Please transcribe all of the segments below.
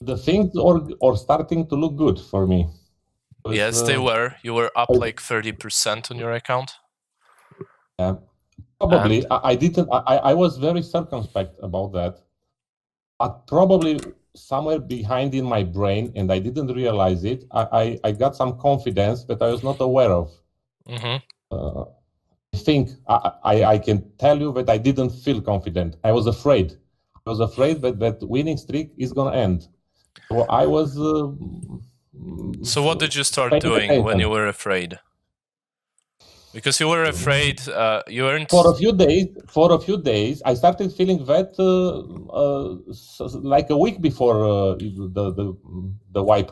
the things are starting to look good for me. Yes, they were. You were up like 30% on your account. Probably. I was very circumspect about that. But probably somewhere behind in my brain, and I didn't realize it, I got some confidence that I was not aware of. I think I can tell you that I didn't feel confident. I was afraid. I was afraid that that winning streak is going to end. So I was. So what did you start paying doing when attention. you were afraid? Because you were afraid, you earned. For a few days, I started feeling that like a week before the wipe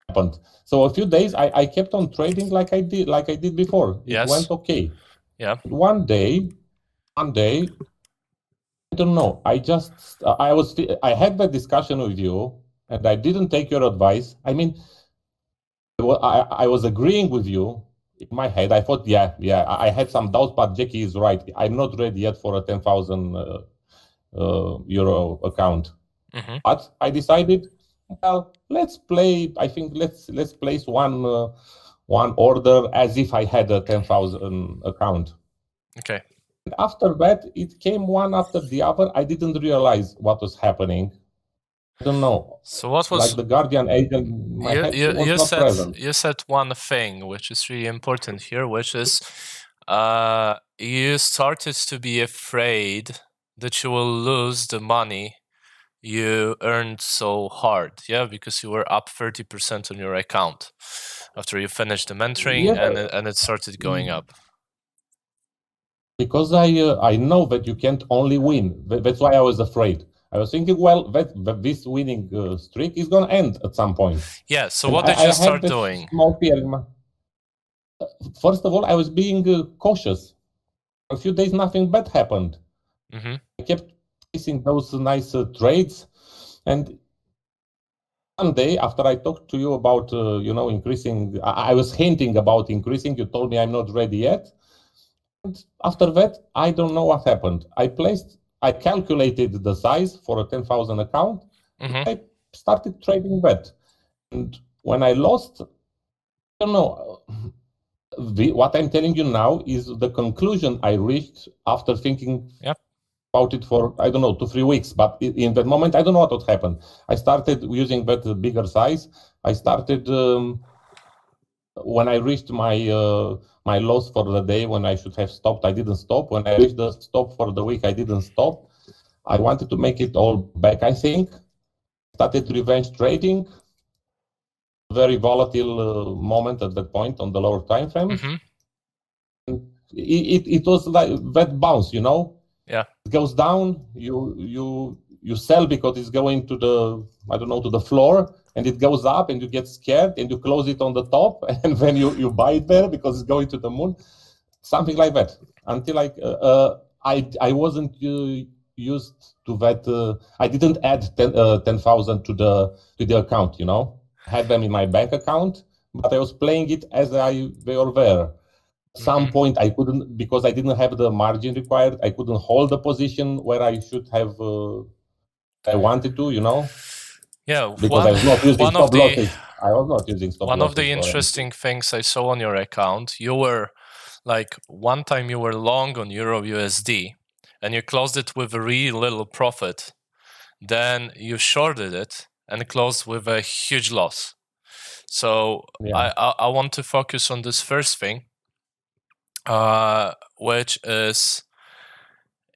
happened. So a few days, I kept on trading like I did before. It Yes. went okay. Yeah. One day, I don't know. I had that discussion with you, and I didn't take your advice. I mean, I was agreeing with you in my head. I thought, yeah, I had some doubts, but Jackie is right. I'm not ready yet for a 10,000 euro account. But I decided, well, let's play. I think let's place one order as if I had a 10,000 account. Okay. And after that, it came one after the other. I didn't realize what was happening. I don't know. So what was like the guardian angel? My head was not present. You said one thing which is really important here, which is you started to be afraid that you will lose the money you earned so hard, yeah, because you were up 30% on your account after you finished the mentoring, Yeah. and it started going up. Because I know that you can't only win. That's why I was afraid. I was thinking, well, that this winning streak is going to end at some point. Yeah. So what did you start doing? Small fear. First of all, I was being cautious. A few days, nothing bad happened. I kept placing those nice trades, and one day after I talked to you about increasing, I was hinting about increasing. You told me I'm not ready yet. And after that, I don't know what happened. I calculated the size for a 10,000 account. I started trading that. And when I lost, I don't know. What I'm telling you now is the conclusion I reached after thinking about it for, I don't know, 2-3 weeks. But in that moment, I don't know what would happen. I started using that bigger size. I started when I reached my loss for the day, when I should have stopped, I didn't stop. When I reached the stop for the week, I didn't stop. I wanted to make it all back, I think. Started revenge trading. Very volatile moment at that point on the lower time frames. It was like that bounce, Yeah. It goes down, you sell because it's going to the floor, and it goes up and you get scared and you close it on the top, and then you buy it there because it's going to the moon. Something like that. Until I wasn't used to that. I didn't add 10,000 to the account, I had them in my bank account, but I was playing it as they were there. Some point I couldn't, because I didn't have the margin required. I couldn't hold the position where I should have. I wanted to, Yeah, because I was not using stop losses. I was not using stop losses. One of the interesting things I saw on your account, you were like, one time you were long on Euro USD, and you closed it with a really little profit. Then you shorted it and closed with a huge loss. So I want to focus on this first thing, which is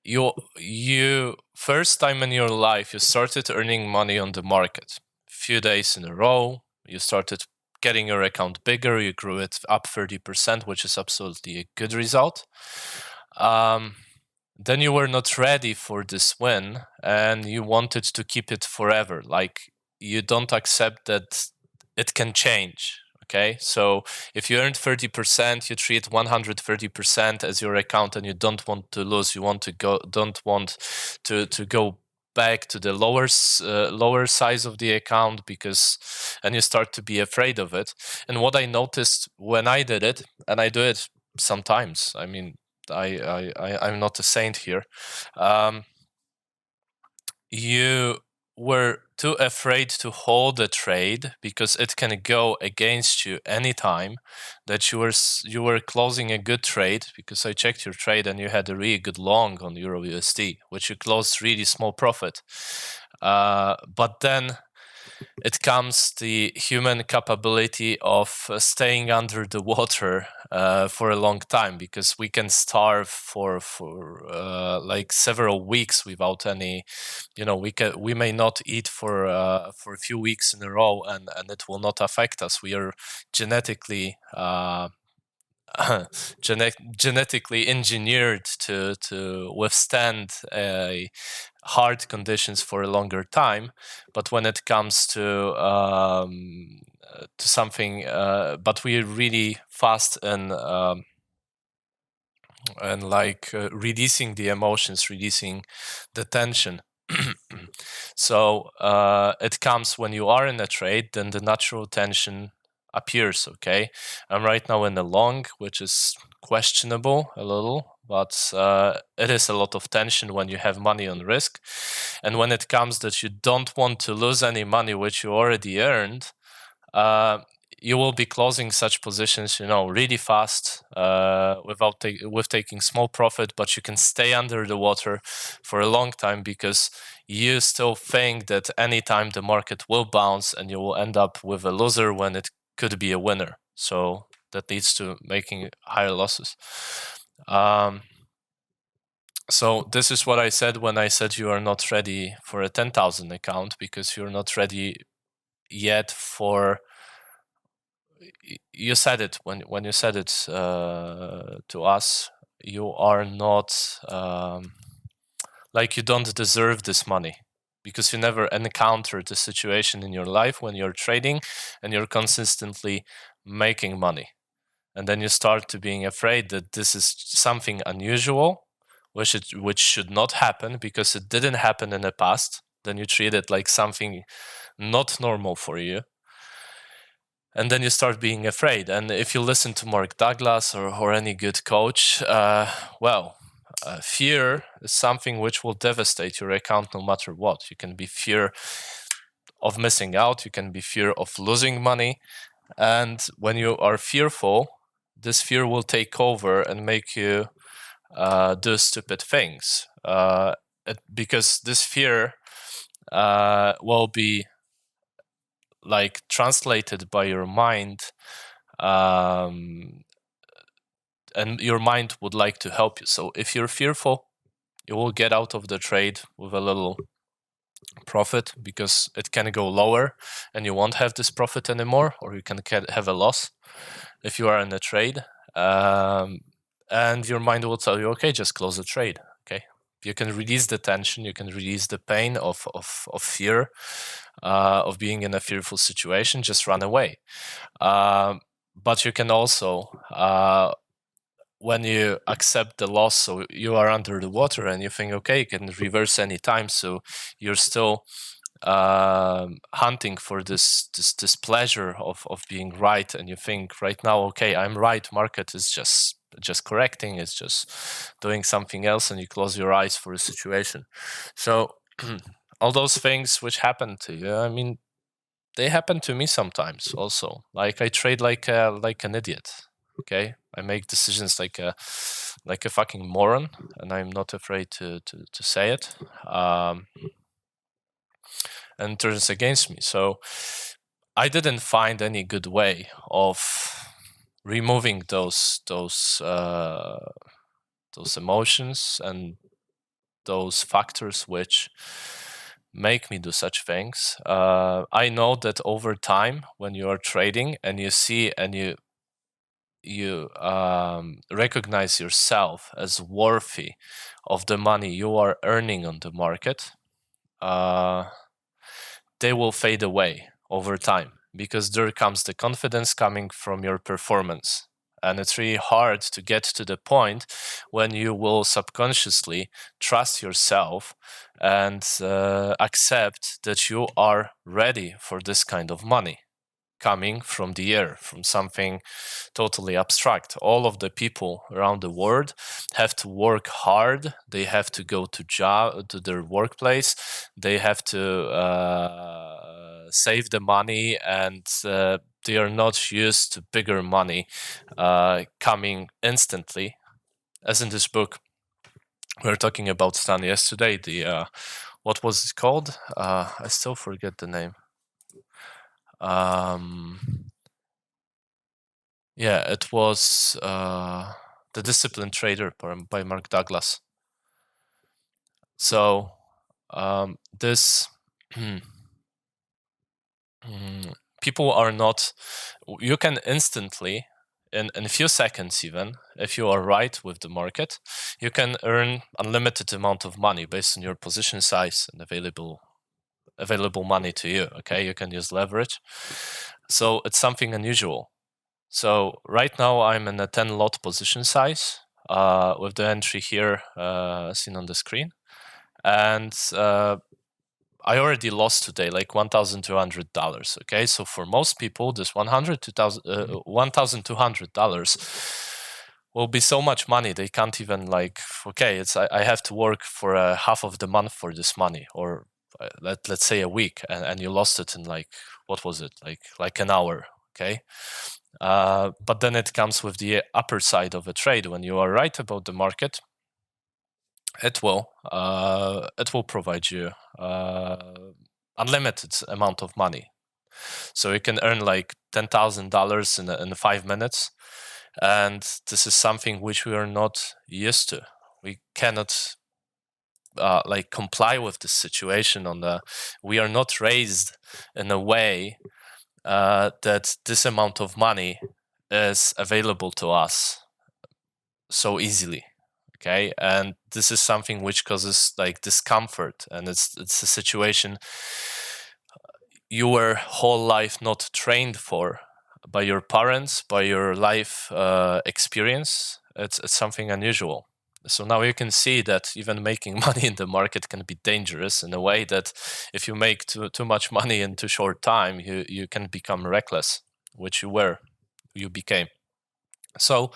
you first time in your life you started earning money on the market. Few days in a row, you started getting your account bigger. You grew it up 30%, which is absolutely a good result. Then you were not ready for this win, and you wanted to keep it forever. Like, you don't accept that it can change. Okay, so if you earned 30%, you treat 130% as your account, and you don't want to lose. You don't want to go back to the lower size of the account, and you start to be afraid of it. And what I noticed when I did it, and I do it sometimes. I mean, I'm not a saint here. You were too afraid to hold a trade because it can go against you anytime, that you were closing a good trade, because I checked your trade and you had a really good long on Euro USD, which you closed really small profit. But then it comes the human capability of staying under the water for a long time, because we can starve for like several weeks without any, we may not eat for a few weeks in a row, and it will not affect us. We are genetically genetically engineered to withstand hard conditions for a longer time. But when it comes to something, but we're really fast in releasing the emotions, releasing the tension. So it comes when you are in a trade, then the natural tension appears. Okay, I'm right now in the long, which is questionable a little, but it is a lot of tension when you have money on risk. And when it comes that you don't want to lose any money which you already earned, you will be closing such positions, really fast, with taking small profit, but you can stay under the water for a long time because you still think that anytime the market will bounce and you will end up with a loser when it could be a winner. So that leads to making higher losses. So this is what I said when I said you are not ready for a 10,000 account, because you're not ready yet for. You said it when you said it to us. You are not like you don't deserve this money, because you never encountered a situation in your life when you're trading and you're consistently making money, and then you start to being afraid that this is something unusual, which should not happen because it didn't happen in the past. Then you treat it like something not normal for you. And then you start being afraid. And if you listen to Mark Douglas or any good coach, fear is something which will devastate your account no matter what. You can be fear of missing out. You can be fear of losing money. And when you are fearful, this fear will take over and make you do stupid things. Because this fear will be like translated by your mind, and your mind would like to help you. So if you're fearful, you will get out of the trade with a little profit, because it can go lower and you won't have this profit anymore, or you can have a loss if you are in a trade, and your mind will tell you, okay, just close the trade. Okay, you can release the tension, you can release the pain of fear, of being in a fearful situation, just run away. But you can also, when you accept the loss, so you are under the water and you think, okay, you can reverse any time, so you're still hunting for this pleasure of being right, and you think right now, okay, I'm right, market is just correcting, it's just doing something else, and you close your eyes for a situation. So all those things which happen to you, I mean, they happen to me sometimes also. Like I trade like an idiot. Okay, I make decisions like a fucking moron, and I'm not afraid to say it. And turns against me. So I didn't find any good way of removing those emotions and those factors which make me do such things. I know that over time, when you are trading and you see and you recognize yourself as worthy of the money you are earning on the market, they will fade away over time, because there comes the confidence coming from your performance. And it's really hard to get to the point when you will subconsciously trust yourself and accept that you are ready for this kind of money coming from the air, from something totally abstract. All of the people around the world have to work hard. They have to go to their workplace. they have to save the money, and they are not used to bigger money coming instantly. As in this book we were talking about Stan yesterday, the what was it called? I still forget the name. Yeah, it was The Disciplined Trader by Mark Douglas. So this people are not, you can instantly, in a few seconds even, if you are right with the market, you can earn unlimited amount of money based on your position size and available money to you. Okay, you can use leverage. So it's something unusual. So right now I'm in a 10 lot position size with the entry here seen on the screen, and I already lost today like $1,200. Okay, so for most people, this $1,200 will be so much money they can't even like. Okay, it's I have to work for half of the month for this money, or let's say a week, and you lost it in like, what was it, like an hour. Okay, but then it comes with the upper side of a trade. When you are right about the market, it will provide you unlimited amount of money. So you can earn like $10,000 in 5 minutes, and this is something which we are not used to. We cannot like comply with this situation. We are not raised in a way that this amount of money is available to us so easily. Okay, and this is something which causes like discomfort, and it's a situation your whole life not trained for by your parents, by your life experience. It's something unusual. So now you can see that even making money in the market can be dangerous in a way that if you make too much money in too short time, you can become reckless, which you became. So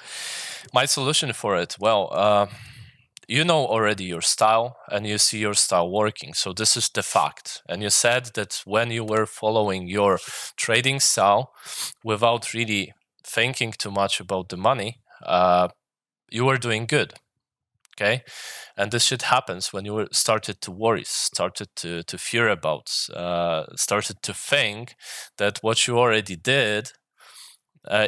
my solution for it, well, you know already your style, and you see your style working. So this is the fact. And you said that when you were following your trading style without really thinking too much about the money, you were doing good. Okay, and this shit happens when you started to worry, started to fear about, started to think that what you already did,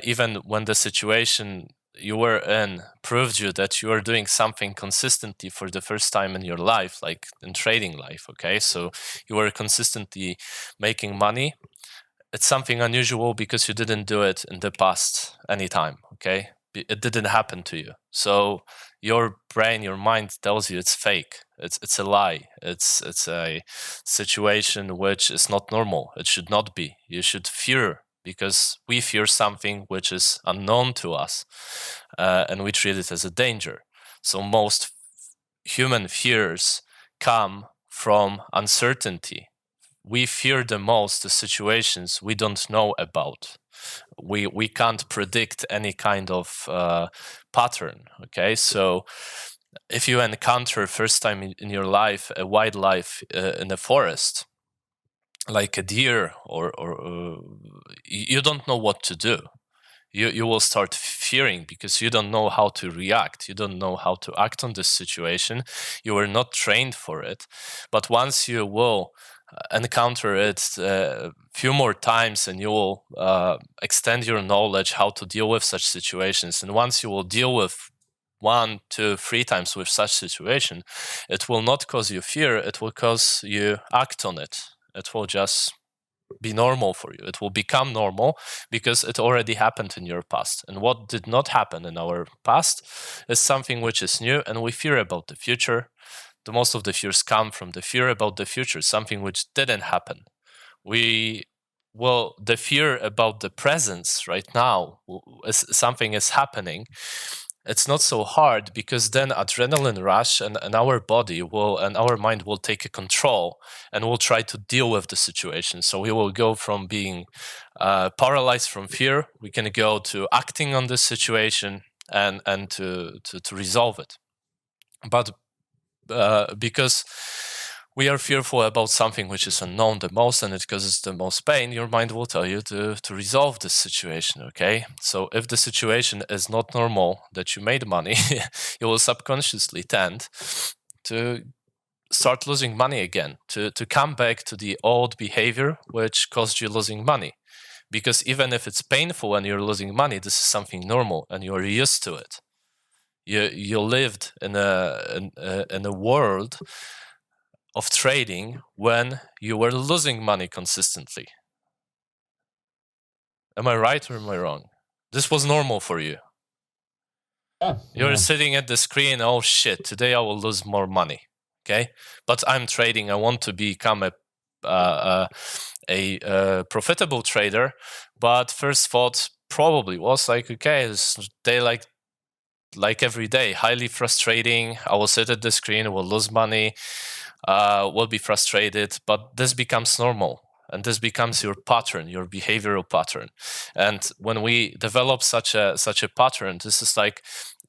even when the situation you were in proved you that you are doing something consistently for the first time in your life, like in trading life. Okay, so you were consistently making money. It's something unusual because you didn't do it in the past anytime. Okay, it didn't happen to you. So your brain, your mind tells you it's fake. It's a lie. It's a situation which is not normal. It should not be. You should fear, because we fear something which is unknown to us, and we treat it as a danger. So most human fears come from uncertainty. We fear the most the situations we don't know about. We can't predict any kind of pattern. Okay, so if you encounter first time in your life a wildlife in the forest, like a deer, or you don't know what to do. You will start fearing because you don't know how to react. You don't know how to act on this situation. You were not trained for it. But once you will encounter it a few more times, and you will extend your knowledge how to deal with such situations, and once you will deal with 1, 2, 3 times with such situation, it will not cause you fear. It will cause you act on it. It will just be normal for you. It will become normal because it already happened in your past. And what did not happen in our past is something which is new, and we fear about the future. The most of the fears come from the fear about the future, something which didn't happen. The fear about the presence right now, something is happening. It's not so hard, because then adrenaline rush and our body and our mind will take a control, and will try to deal with the situation. So we will go from being paralyzed from fear, we can go to acting on the situation and to resolve it. But because we are fearful about something which is unknown the most and it causes the most pain, your mind will tell you to resolve this situation, okay? So if the situation is not normal, that you made money, you will subconsciously tend to start losing money again, to come back to the old behavior which caused you losing money. Because even if it's painful and you're losing money, this is something normal and you're used to it. You lived in a world of trading when you were losing money consistently. Am I right or am I wrong? This was normal for you. Yeah, You're sitting at the screen, oh shit, today I will lose more money. Okay, but I'm trading. I want to become a profitable trader. But first thought probably was like, okay, this day like every day, highly frustrating. I will sit at the screen, will lose money, will be frustrated, but this becomes normal. And this becomes your pattern, your behavioral pattern. And when we develop such a pattern, this is like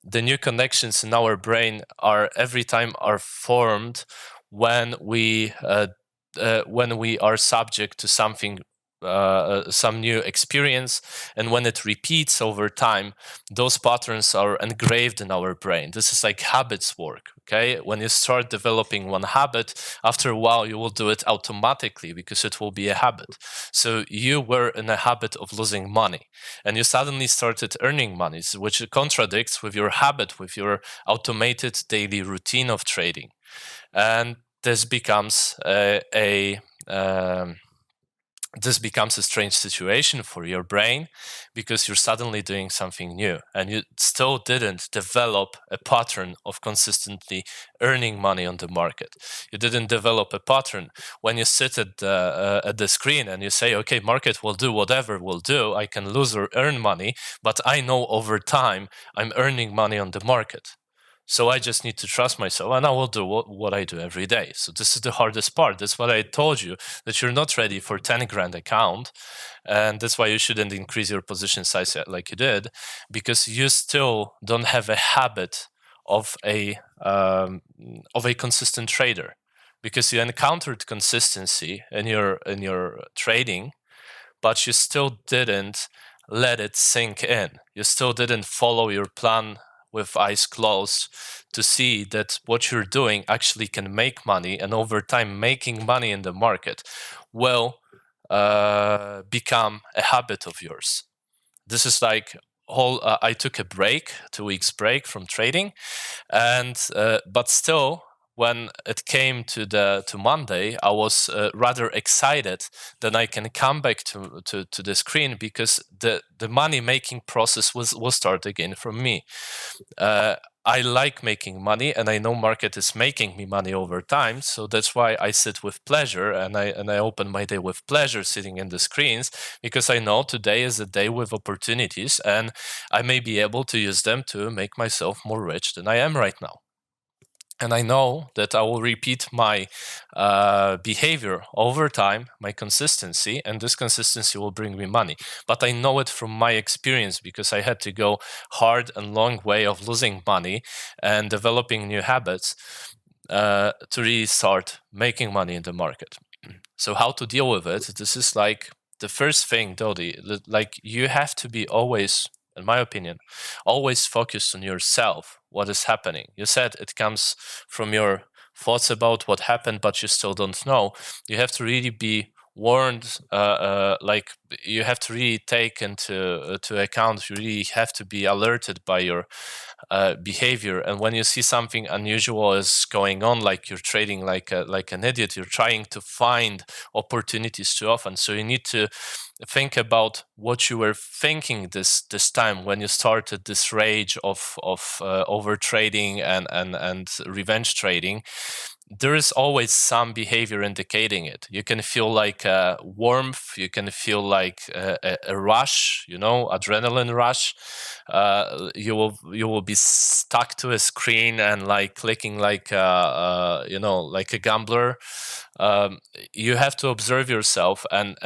the new connections in our brain are every time are formed when we are subject to something, some new experience, and when it repeats over time, those patterns are engraved in our brain. This is like habits work. Okay, when you start developing one habit, after a while you will do it automatically because it will be a habit. So you were in a habit of losing money and you suddenly started earning money, which contradicts with your habit, with your automated daily routine of trading. And this becomes this becomes a strange situation for your brain because you're suddenly doing something new and you still didn't develop a pattern of consistently earning money on the market. You didn't develop a pattern when you sit at the screen and you say, okay, market will do whatever will do. I can lose or earn money, but I know over time I'm earning money on the market. So I just need to trust myself and I will do what I do every day. So this is the hardest part. That's what I told you, that you're not ready for 10 grand account. And that's why you shouldn't increase your position size like you did, because you still don't have a habit of a consistent trader, because you encountered consistency in your trading, but you still didn't let it sink in. You still didn't follow your plan with eyes closed to see that what you're doing actually can make money, and over time making money in the market will become a habit of yours. This is like I took a break, 2 weeks break from trading, and but still when it came to Monday, I was rather excited that I can come back to the screen, because the money making process will start again from me. I like making money, and I know market is making me money over time, so that's why I sit with pleasure, and I open my day with pleasure sitting in the screens, because I know today is a day with opportunities, and I may be able to use them to make myself more rich than I am right now. And I know that I will repeat my behavior over time, my consistency, and this consistency will bring me money. But I know it from my experience, because I had to go hard and long way of losing money and developing new habits to really start making money in the market. So how to deal with it? This is like the first thing, Dodi. Like, you have to be always, in my opinion, always focused on yourself. What is happening? You said it comes from your thoughts about what happened, but you still don't know. You have to really be warned. Like, you have to really take into account. You really have to be alerted by your behavior. And when you see something unusual is going on, like you're trading like an idiot, you're trying to find opportunities too often. So you need to think about what you were thinking this time when you started this rage of over trading and revenge trading. There is always some behavior indicating it. You can feel like warmth, you can feel like a rush, adrenaline rush. You will be stuck to a screen and like clicking like like a gambler. You have to observe yourself, and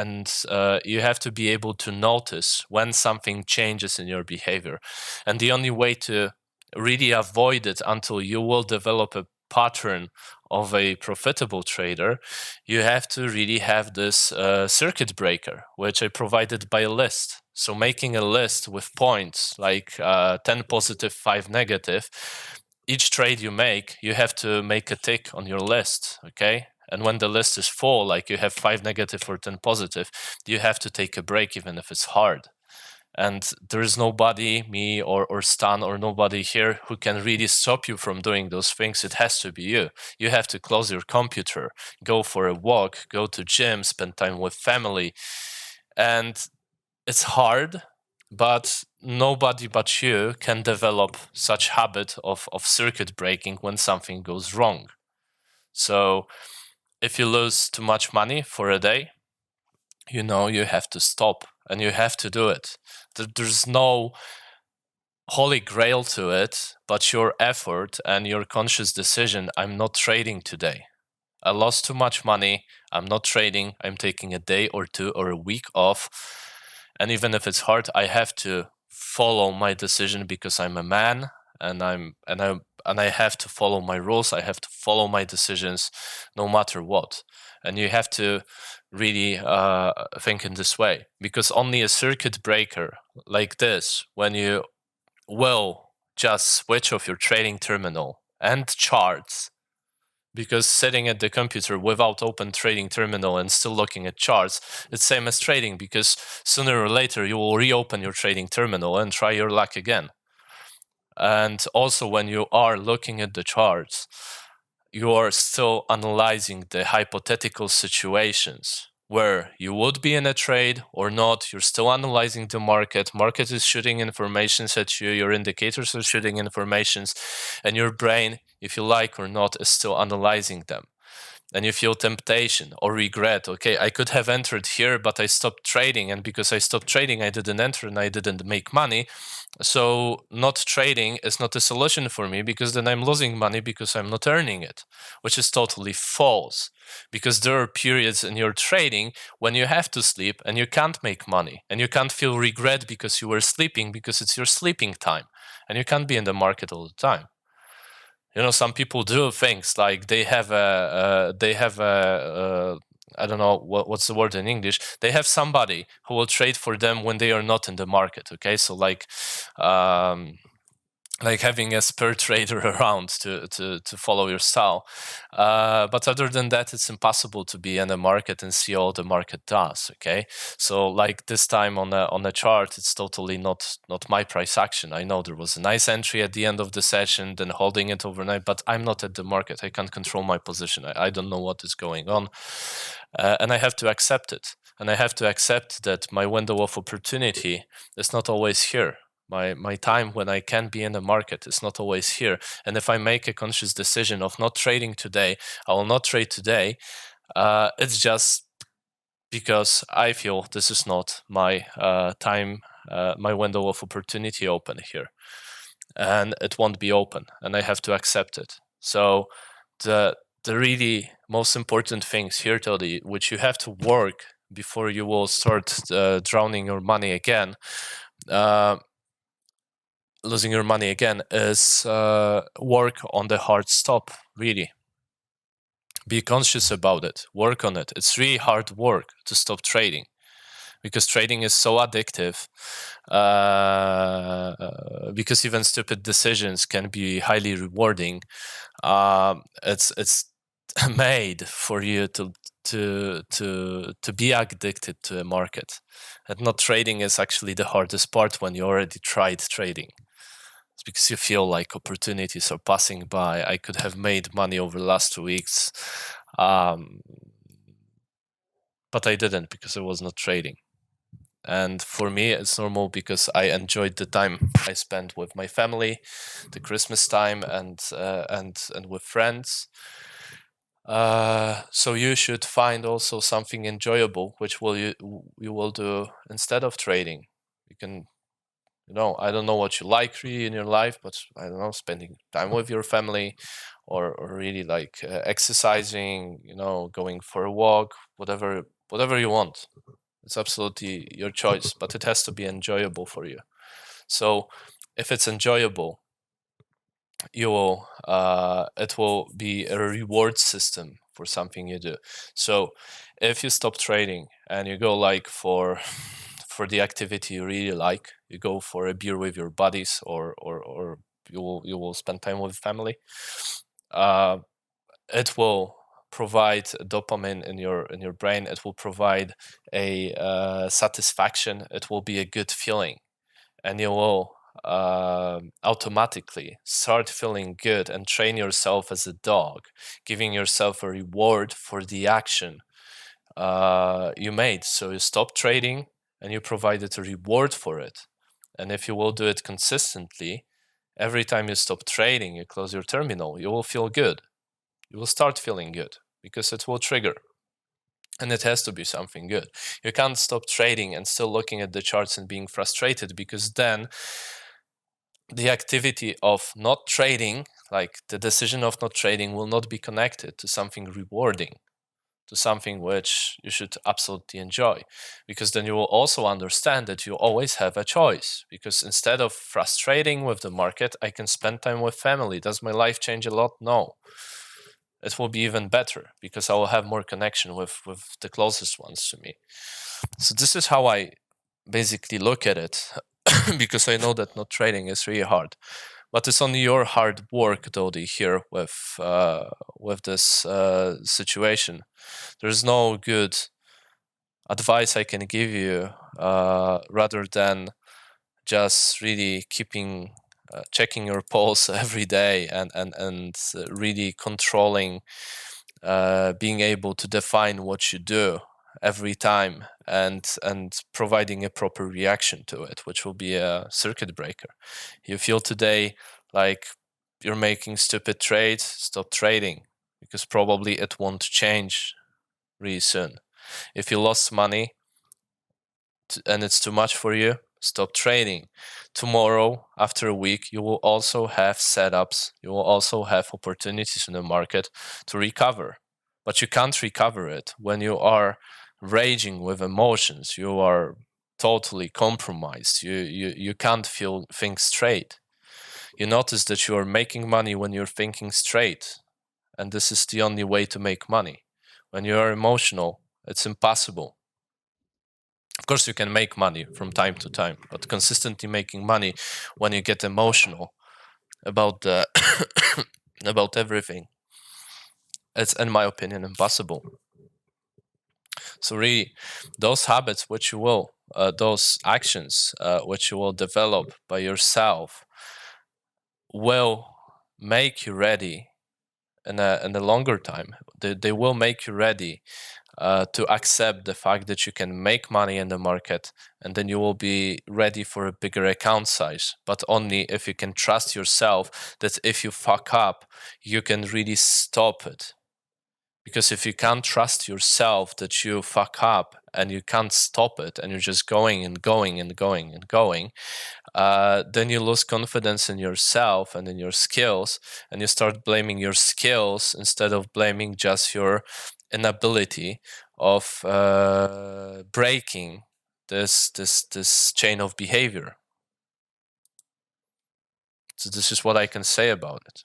you have to be able to notice when something changes in your behavior. And the only way to really avoid it until you will develop a pattern of a profitable trader, you have to really have this circuit breaker, which I provided by a list. So making a list with points like 10 positive, 5 negative, each trade you make, you have to make a tick on your list, okay? And when the list is full, like you have 5 negative or 10 positive, you have to take a break even if it's hard. And there is nobody, me or Stan or nobody here who can really stop you from doing those things. It has to be you. You have to close your computer, go for a walk, go to gym, spend time with family. And it's hard, but nobody but you can develop such habit of circuit breaking when something goes wrong. So if you lose too much money for a day, you know you have to stop and you have to do it. There's no holy grail to it, but your effort and your conscious decision, I'm not trading today. I lost too much money. I'm not trading. I'm taking a day or two or a week off. And even if it's hard, I have to follow my decision because I'm a man and I have to follow my rules. I have to follow my decisions no matter what. And you have to really think in this way, because only a circuit breaker like this, when you will just switch off your trading terminal and charts, because sitting at the computer without open trading terminal and still looking at charts, it's same as trading, because sooner or later you will reopen your trading terminal and try your luck again. And also when you are looking at the charts, you are still analyzing the hypothetical situations where you would be in a trade or not. You're still analyzing the market. Market is shooting informations at you. Your indicators are shooting informations, and your brain, if you like or not, is still analyzing them. And you feel temptation or regret. Okay, I could have entered here, but I stopped trading. And because I stopped trading, I didn't enter and I didn't make money. So not trading is not a solution for me, because then I'm losing money because I'm not earning it, which is totally false. Because there are periods in your trading when you have to sleep and you can't make money, and you can't feel regret because you were sleeping, because it's your sleeping time and you can't be in the market all the time. You know, some people do things like they have a I don't know what's the word in English. They have somebody who will trade for them when they are not in the market. Okay, so like having a spare trader around to follow your style. But other than that, it's impossible to be in the market and see all the market does. Okay, so like this time on a chart, it's totally not my price action. I know there was a nice entry at the end of the session, then holding it overnight, but I'm not at the market. I can't control my position. I don't know what is going on, and I have to accept it. And I have to accept that my window of opportunity is not always here. My time when I can be in the market is not always here. And if I make a conscious decision of not trading today, I will not trade today. It's just because I feel this is not my time, my window of opportunity open here. And it won't be open, and I have to accept it. So the really most important things here, Toddy, which you have to work before you will start drowning your money again, losing your money again, is work on the hard stop. Really be conscious about it, work on it. It's really hard work to stop trading, because trading is so addictive, because even stupid decisions can be highly rewarding. It's made for you to be addicted to a market, and not trading is actually the hardest part when you already tried trading. It's because you feel like opportunities are passing by. I could have made money over the last 2 weeks, but I didn't because I was not trading. And for me, it's normal because I enjoyed the time I spent with my family, the Christmas time, and with friends. So you should find also something enjoyable, which you will do instead of trading. You can, I don't know what you like really in your life, but I don't know, spending time with your family, or really like exercising, going for a walk, whatever you want. It's absolutely your choice, but it has to be enjoyable for you. So if it's enjoyable, you will it will be a reward system for something you do. So if you stop trading and you go like for the activity you really like, you go for a beer with your buddies, or you will spend time with family, it will provide dopamine in your brain. It will provide a satisfaction. It will be a good feeling, and you will automatically start feeling good and train yourself as a dog, giving yourself a reward for the action you made. So you stop trading and you provided a reward for it. And if you will do it consistently, every time you stop trading, you close your terminal, you will feel good. You will start feeling good because it will trigger. And it has to be something good. You can't stop trading and still looking at the charts and being frustrated, because then the activity of not trading, like the decision of not trading, will not be connected to something rewarding, to something which you should absolutely enjoy, because then you will also understand that you always have a choice. Because instead of frustrating with the market, I can spend time with family. Does my life change a lot? No. It will be even better because I will have more connection with the closest ones to me. So this is how I basically look at it, because I know that not trading is really hard. But it's only your hard work, Dodi, here with this situation. There's no good advice I can give you rather than just really keeping checking your pulse every day, and really controlling, being able to define what you do every time, and providing a proper reaction to it, which will be a circuit breaker. You feel today like you're making stupid trades, stop trading, because probably it won't change really soon. If you lost money and it's too much for you, stop trading. Tomorrow, after a week, you will also have setups, you will also have opportunities in the market to recover. But you can't recover it when you are raging with emotions. You are totally compromised. You can't think straight. You notice that you are making money when you're thinking straight, and this is the only way to make money. When you are emotional, it's impossible. Of course, you can make money from time to time, but consistently making money when you get emotional about the about everything, it's, in my opinion, impossible. So really, those habits which you will, those actions which you will develop by yourself, will make you ready in a longer time. They will make you ready to accept the fact that you can make money in the market, and then you will be ready for a bigger account size, but only if you can trust yourself that if you fuck up, you can really stop it. Because if you can't trust yourself that you fuck up and you can't stop it, and you're just going and going and going and going, then you lose confidence in yourself and in your skills, and you start blaming your skills instead of blaming just your inability of breaking this chain of behavior. So this is what I can say about it.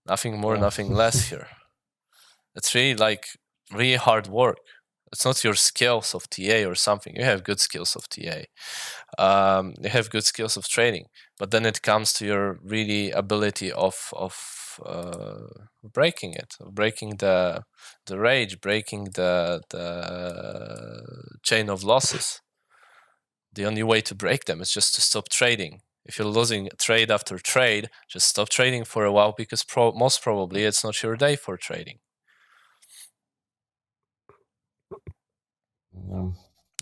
Nothing more, nothing less here. It's really really hard work. It's not your skills of TA or something. You have good skills of TA. You have good skills of trading, but then it comes to your really ability of breaking it, breaking the rage, breaking the chain of losses. The only way to break them is just to stop trading. If you're losing trade after trade, just stop trading for a while, because most probably it's not your day for trading.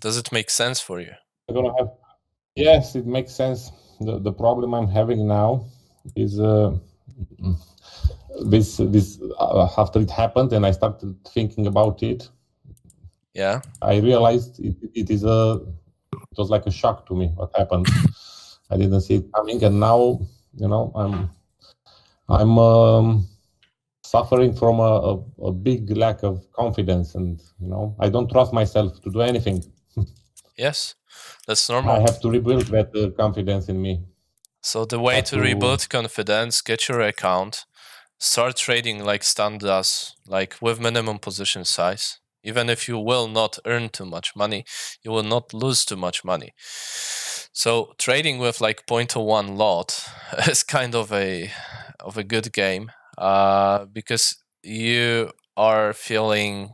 Does it make sense for you? Yes, it makes sense. The problem I'm having now is this after it happened and I started thinking about it. Yeah, I realized it was like a shock to me what happened. I didn't see it coming, and now I'm suffering from a big lack of confidence, and I don't trust myself to do anything. yes, that's normal. I have to rebuild that confidence in me. So the way to rebuild confidence, get your account, start trading like Stan does, like with minimum position size. Even if you will not earn too much money, you will not lose too much money. So trading with like 0.01 lot is kind of a good game, because you are feeling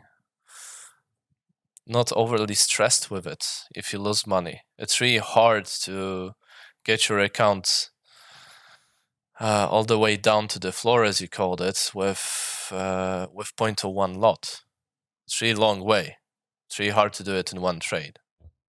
not overly stressed with it if you lose money. It's really hard to get your account all the way down to the floor, as you called it, with 0.01 lot. It's really long way. It's really hard to do it in one trade.